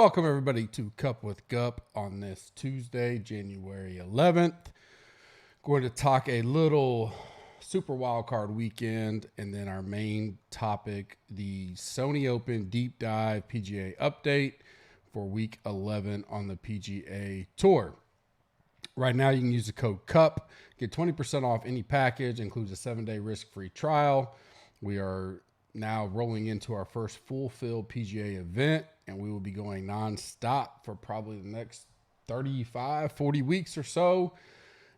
Welcome everybody to Cup with Gup on this Tuesday, January 11th. Going to talk a little Super Wildcard weekend and then our main topic, the Sony Open Deep Dive PGA update for week 11 on the PGA Tour. Right now you can use the code CUP, get 20% off any package, includes a 7-day risk-free trial. We are now rolling into our first full-field PGA event, and we will be going non-stop for probably the next 35, 40 weeks or so.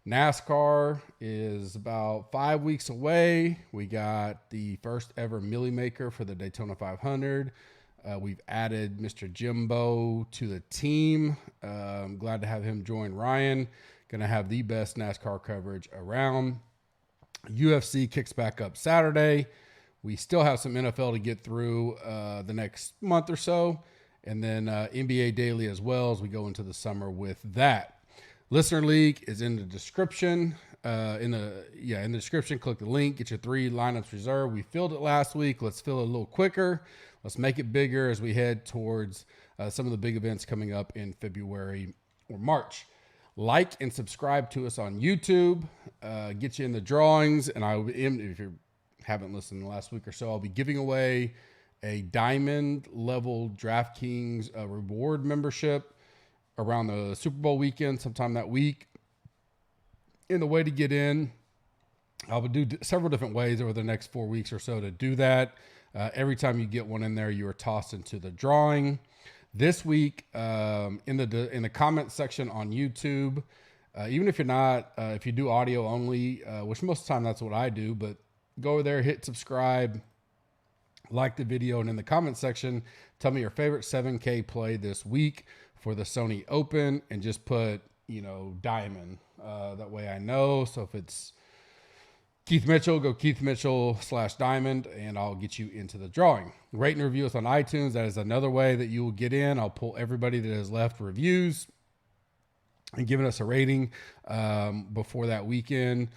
NASCAR is about 5 weeks away. We got the first ever Millie Maker for the Daytona 500. We've added Mr. Jimbo to the team. I'm glad to have him join Ryan. Going to have the best NASCAR coverage around. UFC kicks back up Saturday. We still have some NFL to get through the next month or so. And then NBA Daily as well as we go into the summer with that. Listener League is in the description. In the description, click the link, get your 3 lineups reserved. We filled it last week. Let's fill it a little quicker. Let's make it bigger as we head towards some of the big events coming up in February or March. Like and subscribe to us on YouTube. Get you in the drawings. And if you haven't listened the last week or so, I'll be giving away a diamond level DraftKings reward membership around the Super Bowl weekend, sometime that week. And the way to get in, I'll do several different ways over the next 4 weeks or so to do that. Every time you get one in there, you are tossed into the drawing. This week, in the comment section on YouTube, even if you're not, if you do audio only, which most of the time that's what I do, but go over there, hit subscribe, like the video, and in the comment section, tell me your favorite 7K play this week for the Sony Open, and just put, diamond. That way I know. So if it's Keith Mitchell, go Keith Mitchell /diamond, and I'll get you into the drawing. Rate and review us on iTunes. That is another way that you will get in. I'll pull everybody that has left reviews and given us a rating before that weekend.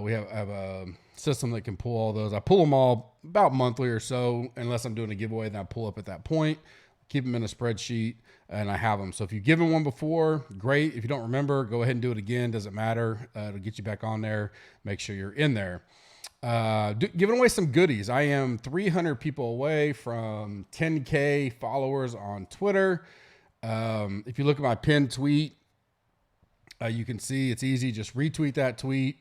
We have a system that can pull all those. I pull them all about monthly or so, unless I'm doing a giveaway, then I pull up at that point, keep them in a spreadsheet, and I have them. So if you've given one before, great. If you don't remember, go ahead and do it again. Doesn't matter. It'll get you back on there. Make sure you're in there. Giving away some goodies. I am 300 people away from 10K followers on Twitter. If you look at my pinned tweet, you can see it's easy. Just retweet that tweet.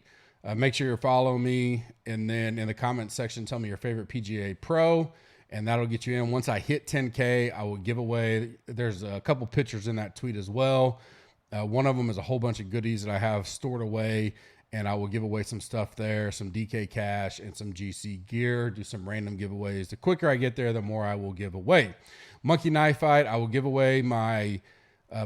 Make sure you're following me, and then in the comment section, tell me your favorite PGA Pro, and that'll get you in. Once I hit 10K, I will give away. There's a couple pictures in that tweet as well. One of them is a whole bunch of goodies that I have stored away, and I will give away some stuff there, some DK cash and some GC gear, do some random giveaways. The quicker I get there, the more I will give away. Monkey Knife Fight, I will give away my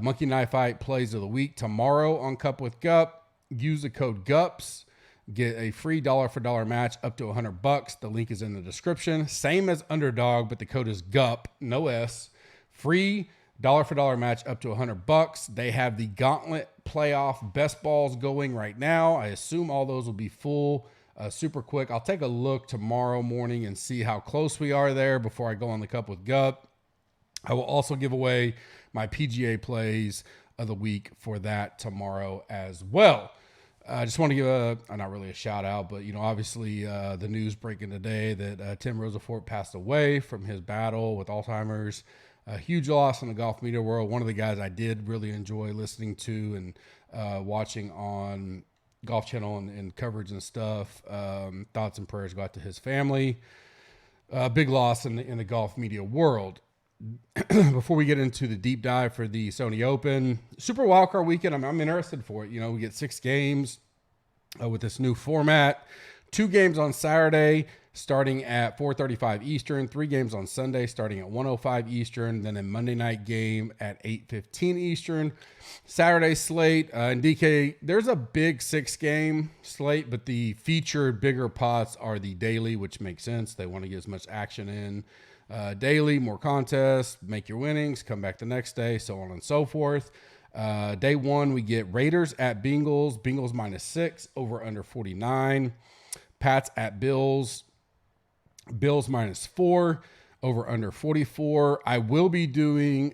Monkey Knife Fight plays of the week tomorrow on Cup with Gup. Use the code GUPS. Get a free dollar for dollar match up to $100. The link is in the description. Same as Underdog, but the code is GUP, no S. Free dollar for dollar match up to $100. They have the Gauntlet Playoff best balls going right now. I assume all those will be full super quick. I'll take a look tomorrow morning and see how close we are there before I go on the Cup with Gup. I will also give away my PGA plays of the week for that tomorrow as well. I just want to give not really a shout out, but, obviously the news breaking today that Tim Rosafort passed away from his battle with Alzheimer's. A huge loss in the golf media world. One of the guys I did really enjoy listening to and watching on Golf Channel and coverage and stuff. Thoughts and prayers go out to his family. Big loss in the golf media world. Before we get into the deep dive for the Sony Open Super Wildcard weekend, I'm interested for it. We get 6 games with this new format. 2 games on Saturday starting at 4:35 Eastern. 3 games on Sunday starting at 1:05 Eastern. Then a Monday night game at 8:15 Eastern. Saturday slate and DK. There's a big 6-game slate, but the featured bigger pots are the daily, which makes sense. They want to get as much action in. Daily, more contests, make your winnings, come back the next day, so on and so forth. Day 1, we get Raiders at Bengals. Bengals -6, over under 49. Pats at Bills. Bills -4, over under 44. I will be doing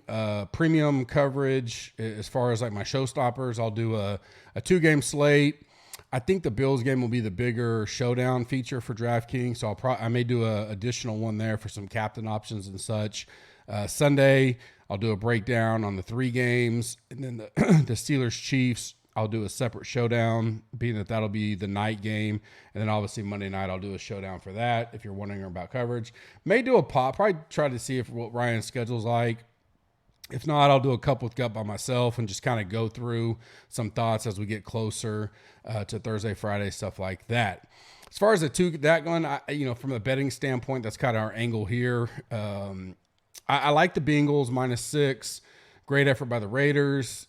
premium coverage as far as like my showstoppers. I'll do a 2-game slate. I think the Bills game will be the bigger showdown feature for DraftKings, so I may do a additional one there for some captain options and such. Sunday, I'll do a breakdown on the 3 games, and then the Steelers Chiefs, I'll do a separate showdown, being that that'll be the night game, and then obviously Monday night I'll do a showdown for that. If you're wondering about coverage, may do a pop, probably try to see what Ryan's schedule's like. If not, I'll do a couple with Gut by myself and just kind of go through some thoughts as we get closer to Thursday, Friday, stuff like that. As far as that one, from a betting standpoint, that's kind of our angle here. I like the Bengals -6. Great effort by the Raiders.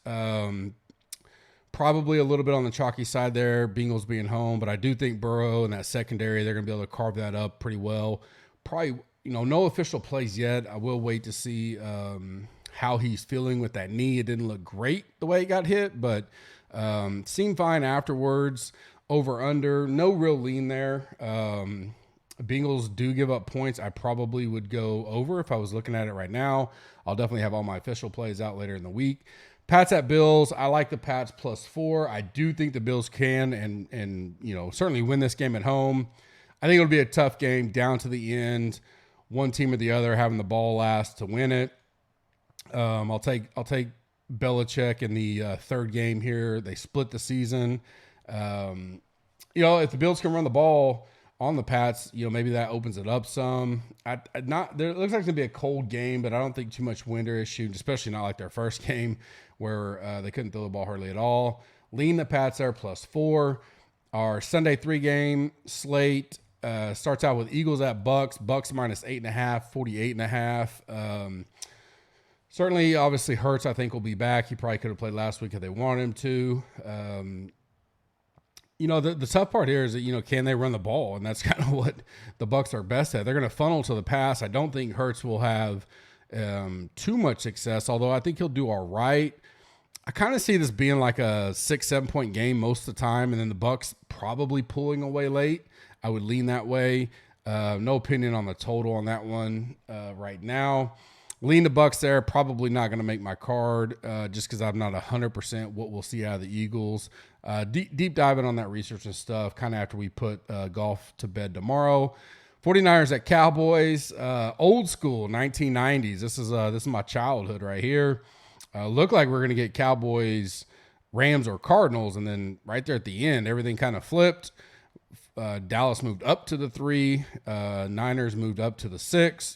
Probably a little bit on the chalky side there, Bengals being home, but I do think Burrow and that secondary, they're going to be able to carve that up pretty well. Probably, no official plays yet. I will wait to see how he's feeling with that knee. It didn't look great the way he got hit, but seemed fine afterwards. Over under, no real lean there. Bengals do give up points. I probably would go over if I was looking at it right now. I'll definitely have all my official plays out later in the week. Pats at Bills. I like the Pats +4. I do think the Bills can and certainly win this game at home. I think it'll be a tough game down to the end. One team or the other having the ball last to win it. I'll take Belichick in the third game here. They split the season. If the Bills can run the ball on the Pats, maybe that opens it up some. It looks like it's going to be a cold game, but I don't think too much wind or issue, especially not like their first game where they couldn't throw the ball hardly at all. Lean the Pats there +4. Our Sunday 3-game slate starts out with Eagles at Bucks. Bucks -8.5, 48.5. Certainly, obviously, Hurts, I think, will be back. He probably could have played last week if they wanted him to. The tough part here is that, can they run the ball? And that's kind of what the Bucks are best at. They're going to funnel to the pass. I don't think Hurts will have too much success, although I think he'll do all right. I kind of see this being like a 6-7 point game most of the time, and then the Bucks probably pulling away late. I would lean that way. No opinion on the total on that one right now. Lean the Bucks there. Probably not going to make my card just because I'm not 100% what we'll see out of the Eagles. Deep diving on that research and stuff kind of after we put golf to bed tomorrow. 49ers at Cowboys. Old school 1990s. This is my childhood right here. Looked like we're going to get Cowboys, Rams, or Cardinals, and then right there at the end, everything kind of flipped. Dallas moved up to the 3. Niners moved up to the 6.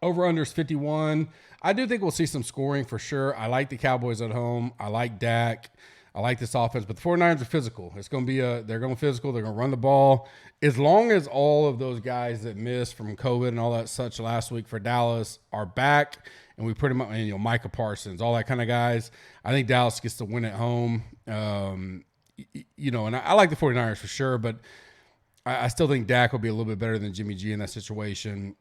Over-under is 51. I do think we'll see some scoring for sure. I like the Cowboys at home. I like Dak. I like this offense. But the 49ers are physical. It's going to be they're going physical. They're going to run the ball. As long as all of those guys that missed from COVID and all that such last week for Dallas are back, and we pretty much, Micah Parsons, all that kind of guys, I think Dallas gets to win at home. And I like the 49ers for sure, but I still think Dak will be a little bit better than Jimmy G in that situation.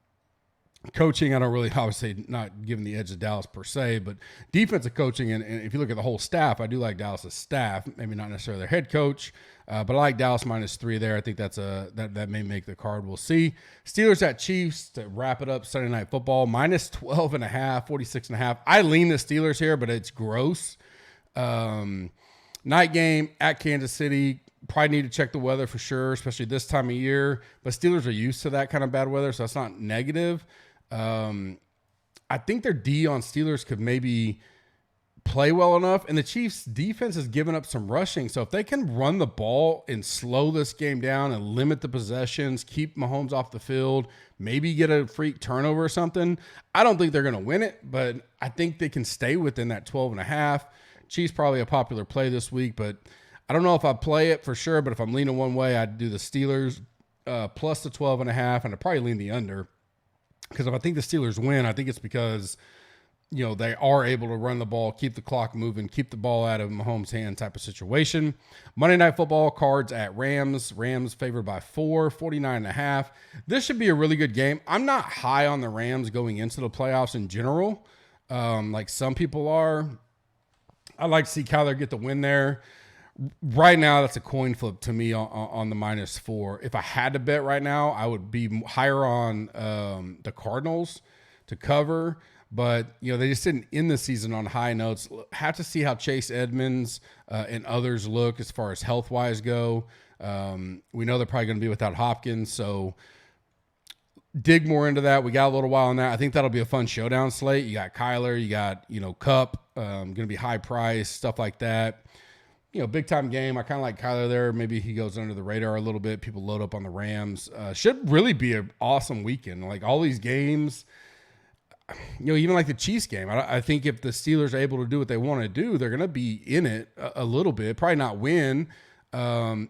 Coaching, I don't really, obviously not giving the edge to Dallas per se, but defensive coaching, and if you look at the whole staff, I do like Dallas's staff, maybe not necessarily their head coach, but I like Dallas -3 there. I think that may make the card. We'll see. Steelers at Chiefs to wrap it up Sunday Night Football, -12.5, 46.5. I lean the Steelers here, but it's gross. Night game at Kansas City. Probably need to check the weather for sure, especially this time of year. But Steelers are used to that kind of bad weather, so that's not negative. I think their D on Steelers could maybe play well enough, and the Chiefs' defense has given up some rushing. So if they can run the ball and slow this game down and limit the possessions, keep Mahomes off the field, maybe get a freak turnover or something, I don't think they're going to win it, but I think they can stay within that 12.5. Chiefs probably a popular play this week, but I don't know if I play it for sure. But if I'm leaning one way, I'd do the Steelers plus the 12.5, and I'd probably lean the under. Because if I think the Steelers win, I think it's because, they are able to run the ball, keep the clock moving, keep the ball out of Mahomes' hand type of situation. Monday Night Football, Cards at Rams. Rams favored by 4, 49.5. This should be a really good game. I'm not high on the Rams going into the playoffs in general, like some people are. I'd like to see Kyler get the win there. Right now, that's a coin flip to me on the -4. If I had to bet right now, I would be higher on the Cardinals to cover. But, they just didn't end the season on high notes. Have to see how Chase Edmonds and others look as far as health-wise go. We know they're probably going to be without Hopkins, so dig more into that. We got a little while on that. I think that'll be a fun showdown slate. You got Kyler, you got, Cup, going to be high price, stuff like that. Big time game. I kind of like Kyler there. Maybe he goes under the radar a little bit. People load up on the Rams. Should really be an awesome weekend. Like all these games, even like the Chiefs game. I think if the Steelers are able to do what they want to do, they're going to be in it a little bit. Probably not win.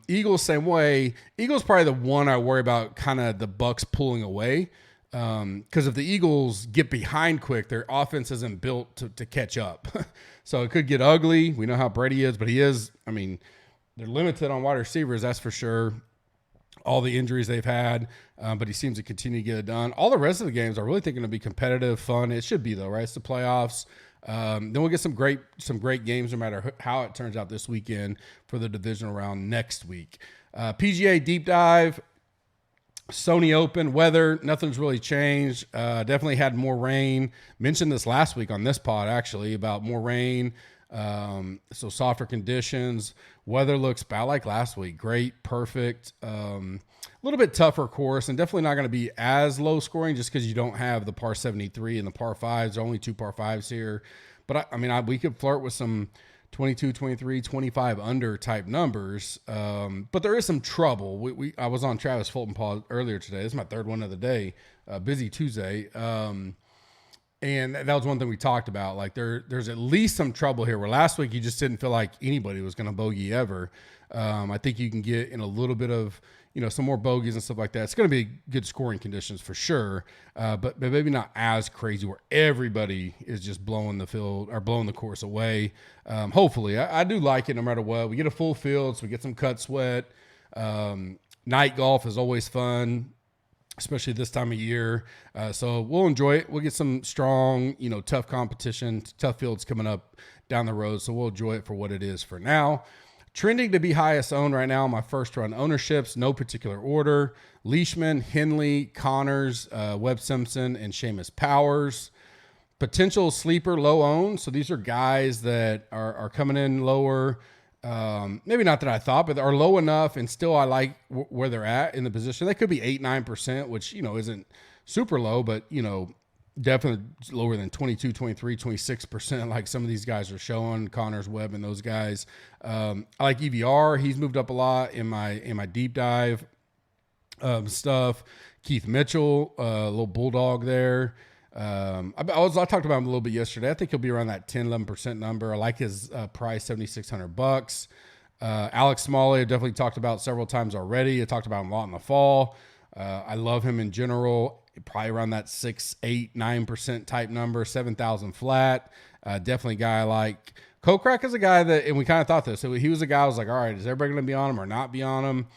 Eagles, same way. Eagles probably the one I worry about, kind of the Bucks pulling away. Because if the Eagles get behind quick, their offense isn't built to catch up. So it could get ugly. We know how Brady is, but they're limited on wide receivers, that's for sure. All the injuries they've had, but he seems to continue to get it done. All the rest of the games are really thinking to be competitive, fun. It should be though, right? It's the playoffs. Then we'll get some great games no matter how it turns out this weekend for the divisional round next week. PGA deep dive. Sony Open weather, nothing's really changed. Definitely had more rain. Mentioned this last week on this pod, actually, about more rain. So softer conditions. Weather looks about like last week. Great, perfect. A little bit tougher course, and definitely not going to be as low scoring just because you don't have the par 73 and the par 5s. There are only 2 par 5s here. But we could flirt with some 22, 23, 25 under type numbers. But there is some trouble. I was on Travis Fulton pod earlier today. This is my third one of the day. Busy Tuesday. And that was one thing we talked about. Like there's at least some trouble here where last week you just didn't feel like anybody was going to bogey ever. I think you can get in a little bit of, some more bogeys and stuff like that. It's going to be good scoring conditions for sure. But maybe not as crazy where everybody is just blowing the field or blowing the course away. Hopefully I do like it no matter what. We get a full field, so we get some cut sweat. Night golf is always fun, especially this time of year. So we'll enjoy it. We'll get some strong, tough competition, tough fields coming up down the road. So we'll enjoy it for what it is for now. Trending to be highest owned right now, my first run ownerships, no particular order. Leishman, Henley, Connors, Webb Simpson, and Seamus Powers. Potential sleeper low owned. So these are guys that are coming in lower. Maybe not that I thought, but are low enough, and still I like where they're at in the position. They could be 8-9%, which, isn't super low, but, definitely lower than 22, 23, 26%, like some of these guys are showing. Connors, Webb, and those guys. I like EVR. He's moved up a lot in my deep dive stuff. Keith Mitchell, a little bulldog there. I talked about him a little bit yesterday. I think he'll be around that 10-11% number. I like his price, $7,600. Alex Smalley, I definitely talked about several times already. I talked about him a lot in the fall. I love him in general. Probably around that 6, 8, 9% type number, 7,000 flat. Definitely a guy I like. Kokrak is a guy that, and we kind of thought this. So he was a guy I was like, all right, is everybody going to be on him or not be on him?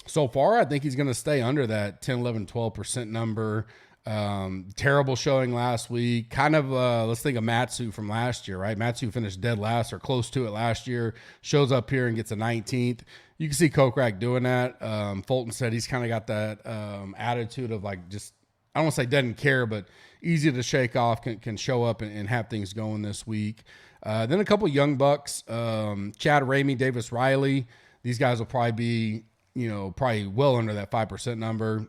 So far, I think he's going to stay under that 10, 11, 12% number. Terrible showing last week. Kind of, let's think of Matsu from last year, right? Matsu finished dead last or close to it last year. Shows up here and gets a 19th. You can see Kokrak doing that. Fulton said he's kind of got that attitude of like just, I don't want to say doesn't care, but easy to shake off, can show up and have things going this week. Then a couple young bucks, Chad Ramey, Davis Riley. These guys will probably be, probably well under that 5% number.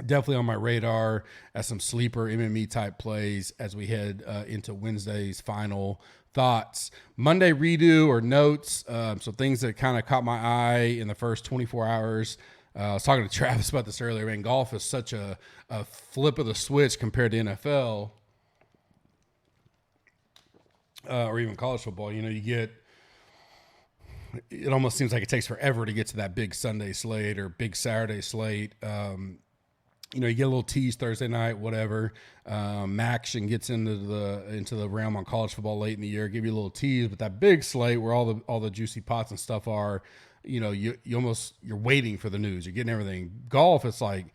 Definitely on my radar as some sleeper MME type plays as we head into Wednesday's final thoughts. Monday redo or notes. So things that kind of caught my eye in the first 24 hours. I was talking to Travis about this earlier. Man, golf is such a flip of the switch compared to NFL or even college football. You get, it almost seems like it takes forever to get to that big Sunday slate or big Saturday slate. You get a little tease Thursday night, whatever. Action gets into the realm on college football late in the year, give you a little tease, but that big slate where all the juicy pots and stuff are, you're waiting for the news. You're getting everything. Golf, it's like,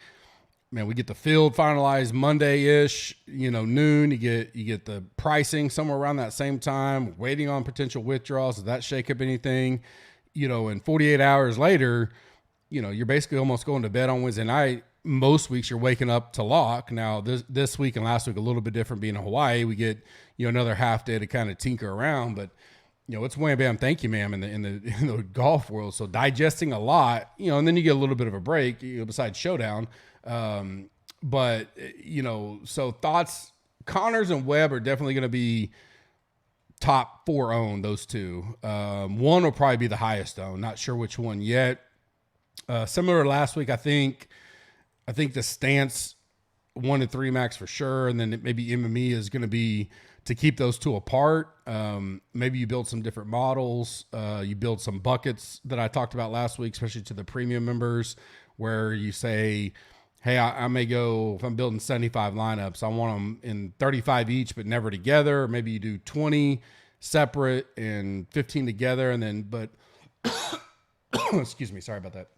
man, we get the field finalized Monday-ish, noon. You get the pricing somewhere around that same time. Waiting on potential withdrawals. Does that shake up anything? and 48 hours later, you're basically almost going to bed on Wednesday night. Most weeks you're waking up to lock. Now this week and last week a little bit different being in Hawaii. We get another half day to kind of tinker around, but it's wham bam thank you ma'am in the golf world. So digesting a lot, and then you get a little bit of a break besides showdown. But so thoughts. Connors and Webb are definitely going to be top 4 owned. Those two. One will probably be the highest owned. Not sure which one yet. Similar to last week, I think the stance 1 to 3 max for sure, and then maybe MME is going to be to keep those two apart. Maybe you build some different models. You build some buckets that I talked about last week, especially to the premium members, where you say, hey, I may go, if I'm building 75 lineups, I want them in 35 each, but never together. Or maybe you do 20 separate and 15 together, and then, but excuse me, sorry about that.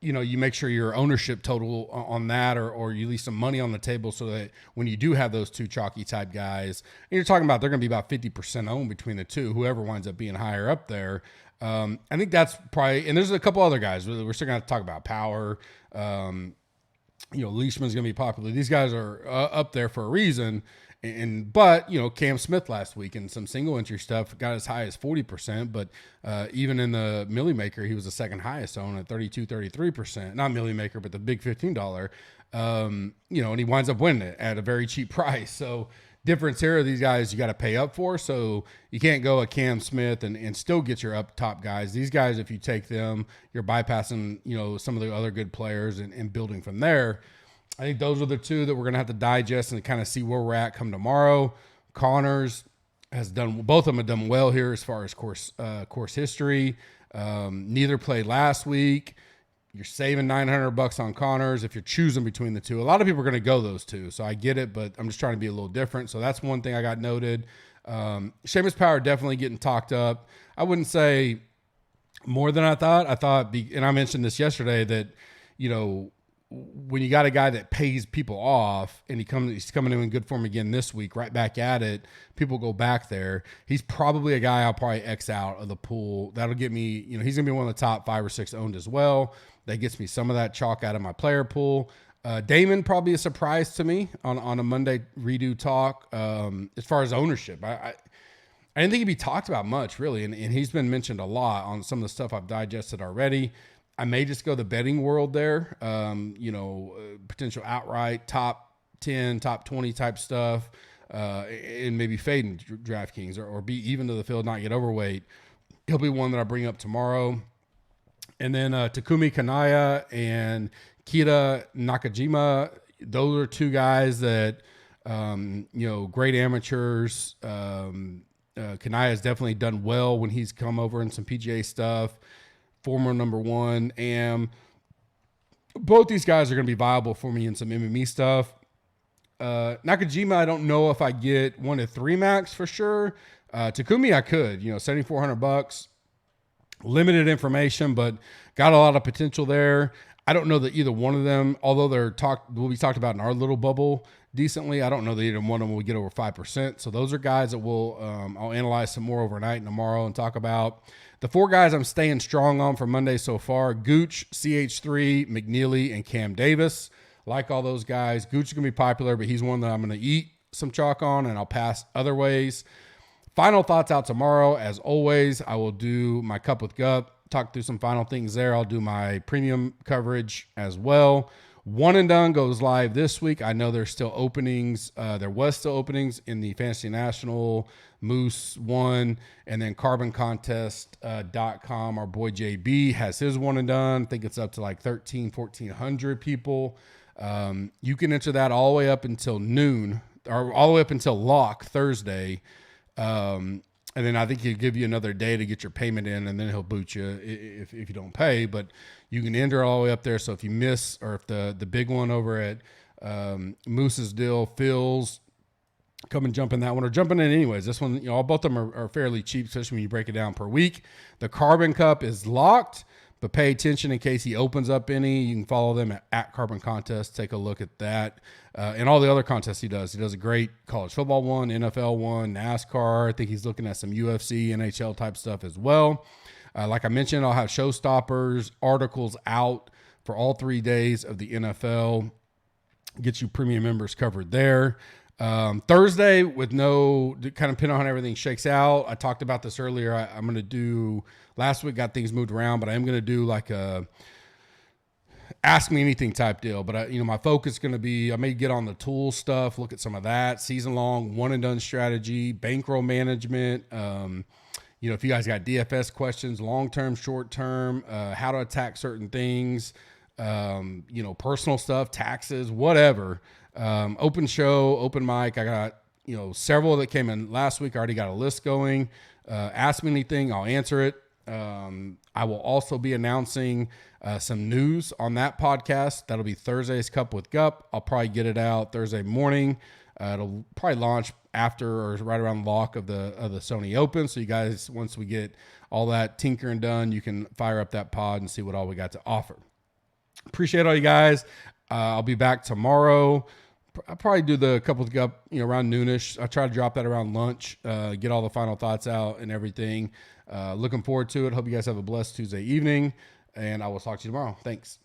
You make sure your ownership total on that, or you leave some money on the table so that when you do have those two chalky type guys, and you're talking about they're going to be about 50% owned between the two, whoever winds up being higher up there. I think that's probably, and there's a couple other guys we're still going to talk about. Power, Leishman's going to be popular. These guys are up there for a reason. But Cam Smith last week and some single entry stuff got as high as 40%, but even in the Millie Maker, he was the second highest owned at 33%. Not Millie Maker, but the big $15. And he winds up winning it at a very cheap price. So difference here, these guys you got to pay up for. So you can't go a Cam Smith and still get your up top guys. These guys, if you take them, you're bypassing, some of the other good players and building from there. I think those are the two that we're going to have to digest and kind of see where we're at come tomorrow. Connors both of them have done well here as far as course history. Neither played last week. You're saving $900 on Connors if you're choosing between the two. A lot of people are going to go those two, so I get it, but I'm just trying to be a little different. So that's one thing I got noted. Seamus Power definitely getting talked up. I wouldn't say more than I thought. And I mentioned this yesterday, that, when you got a guy that pays people off and he's coming in good form again this week, right back at it, people go back there. He's probably a guy I'll probably X out of the pool. That'll get me, he's going to be one of the top 5 or 6 owned as well. That gets me some of that chalk out of my player pool. Damon, probably a surprise to me on a Monday redo talk. As far as ownership, I didn't think he'd be talked about much, really. And he's been mentioned a lot on some of the stuff I've digested already. I may just go the betting world there, potential outright top 10, top 20 type stuff, and maybe fading DraftKings or be even to the field, not get overweight. He'll be one that I bring up tomorrow. And then Takumi Kanaya and Kita Nakajima, those are two guys that, great amateurs. Kanaya has definitely done well when he's come over in some PGA stuff. Former number 1 AM. Both these guys are going to be viable for me in some MME stuff. Nakajima, I don't know if I get 1 to 3 max for sure. Takumi, I could, $7,400. Limited information, but got a lot of potential there. I don't know that either one of them, although will be talked about in our little bubble decently, I don't know that either one of them will get over 5%. So those are guys that I'll analyze some more overnight and tomorrow and talk about. The 4 guys I'm staying strong on for Monday so far: Gooch, CH3, McNeely, and Cam Davis. Like all those guys. Gooch is going to be popular, but he's one that I'm going to eat some chalk on, and I'll pass other ways. Final thoughts out tomorrow. As always, I will do my Cup with Gup, talk through some final things there. I'll do my premium coverage as well. One and Done goes live this week. I know there's still openings. There was still openings in the Fantasy National, Moose one, and then carboncontest.com. Our boy JB has his one and done. I think it's up to like 1,400 people. You can enter that all the way up until noon, or all the way up until lock Thursday. And then I think he'll give you another day to get your payment in, and then he'll boot you if you don't pay. But you can enter all the way up there. So if you miss, or if the big one over at Moose's deal fills, come and jump in that one, or jumping in anyways. This one, both of them are fairly cheap, especially when you break it down per week. The Carbon Cup is locked, but pay attention in case he opens up any. You can follow them at Carbon Contest. Take a look at that. And all the other contests he does. He does a great college football one, NFL one, NASCAR. I think he's looking at some UFC, NHL type stuff as well. Like I mentioned, I'll have showstoppers, articles out for all 3 days of the NFL. Get you premium members covered there. Thursday, with no kind of pin on how everything shakes out. I talked about this earlier. I'm going to do, last week got things moved around, but I am going to do like a ask me anything type deal. But my focus is going to be, I may get on the tool stuff, look at some of that, season long, one and done strategy, bankroll management. If you guys got DFS questions, long-term, short-term, how to attack certain things, personal stuff, taxes, whatever. Open show, open mic. I got, several that came in last week. I already got a list going. Ask me anything, I'll answer it. I will also be announcing some news on that podcast. That'll be Thursday's Cup with Gup. I'll probably get it out Thursday morning. It'll probably launch after or right around the lock of the Sony Open. So you guys, once we get all that tinkering done, you can fire up that pod and see what all we got to offer. Appreciate all you guys. I'll be back tomorrow. I'll probably do the Cup with Gup, around noonish. I try to drop that around lunch, get all the final thoughts out and everything. Looking forward to it. Hope you guys have a blessed Tuesday evening, and I will talk to you tomorrow. Thanks.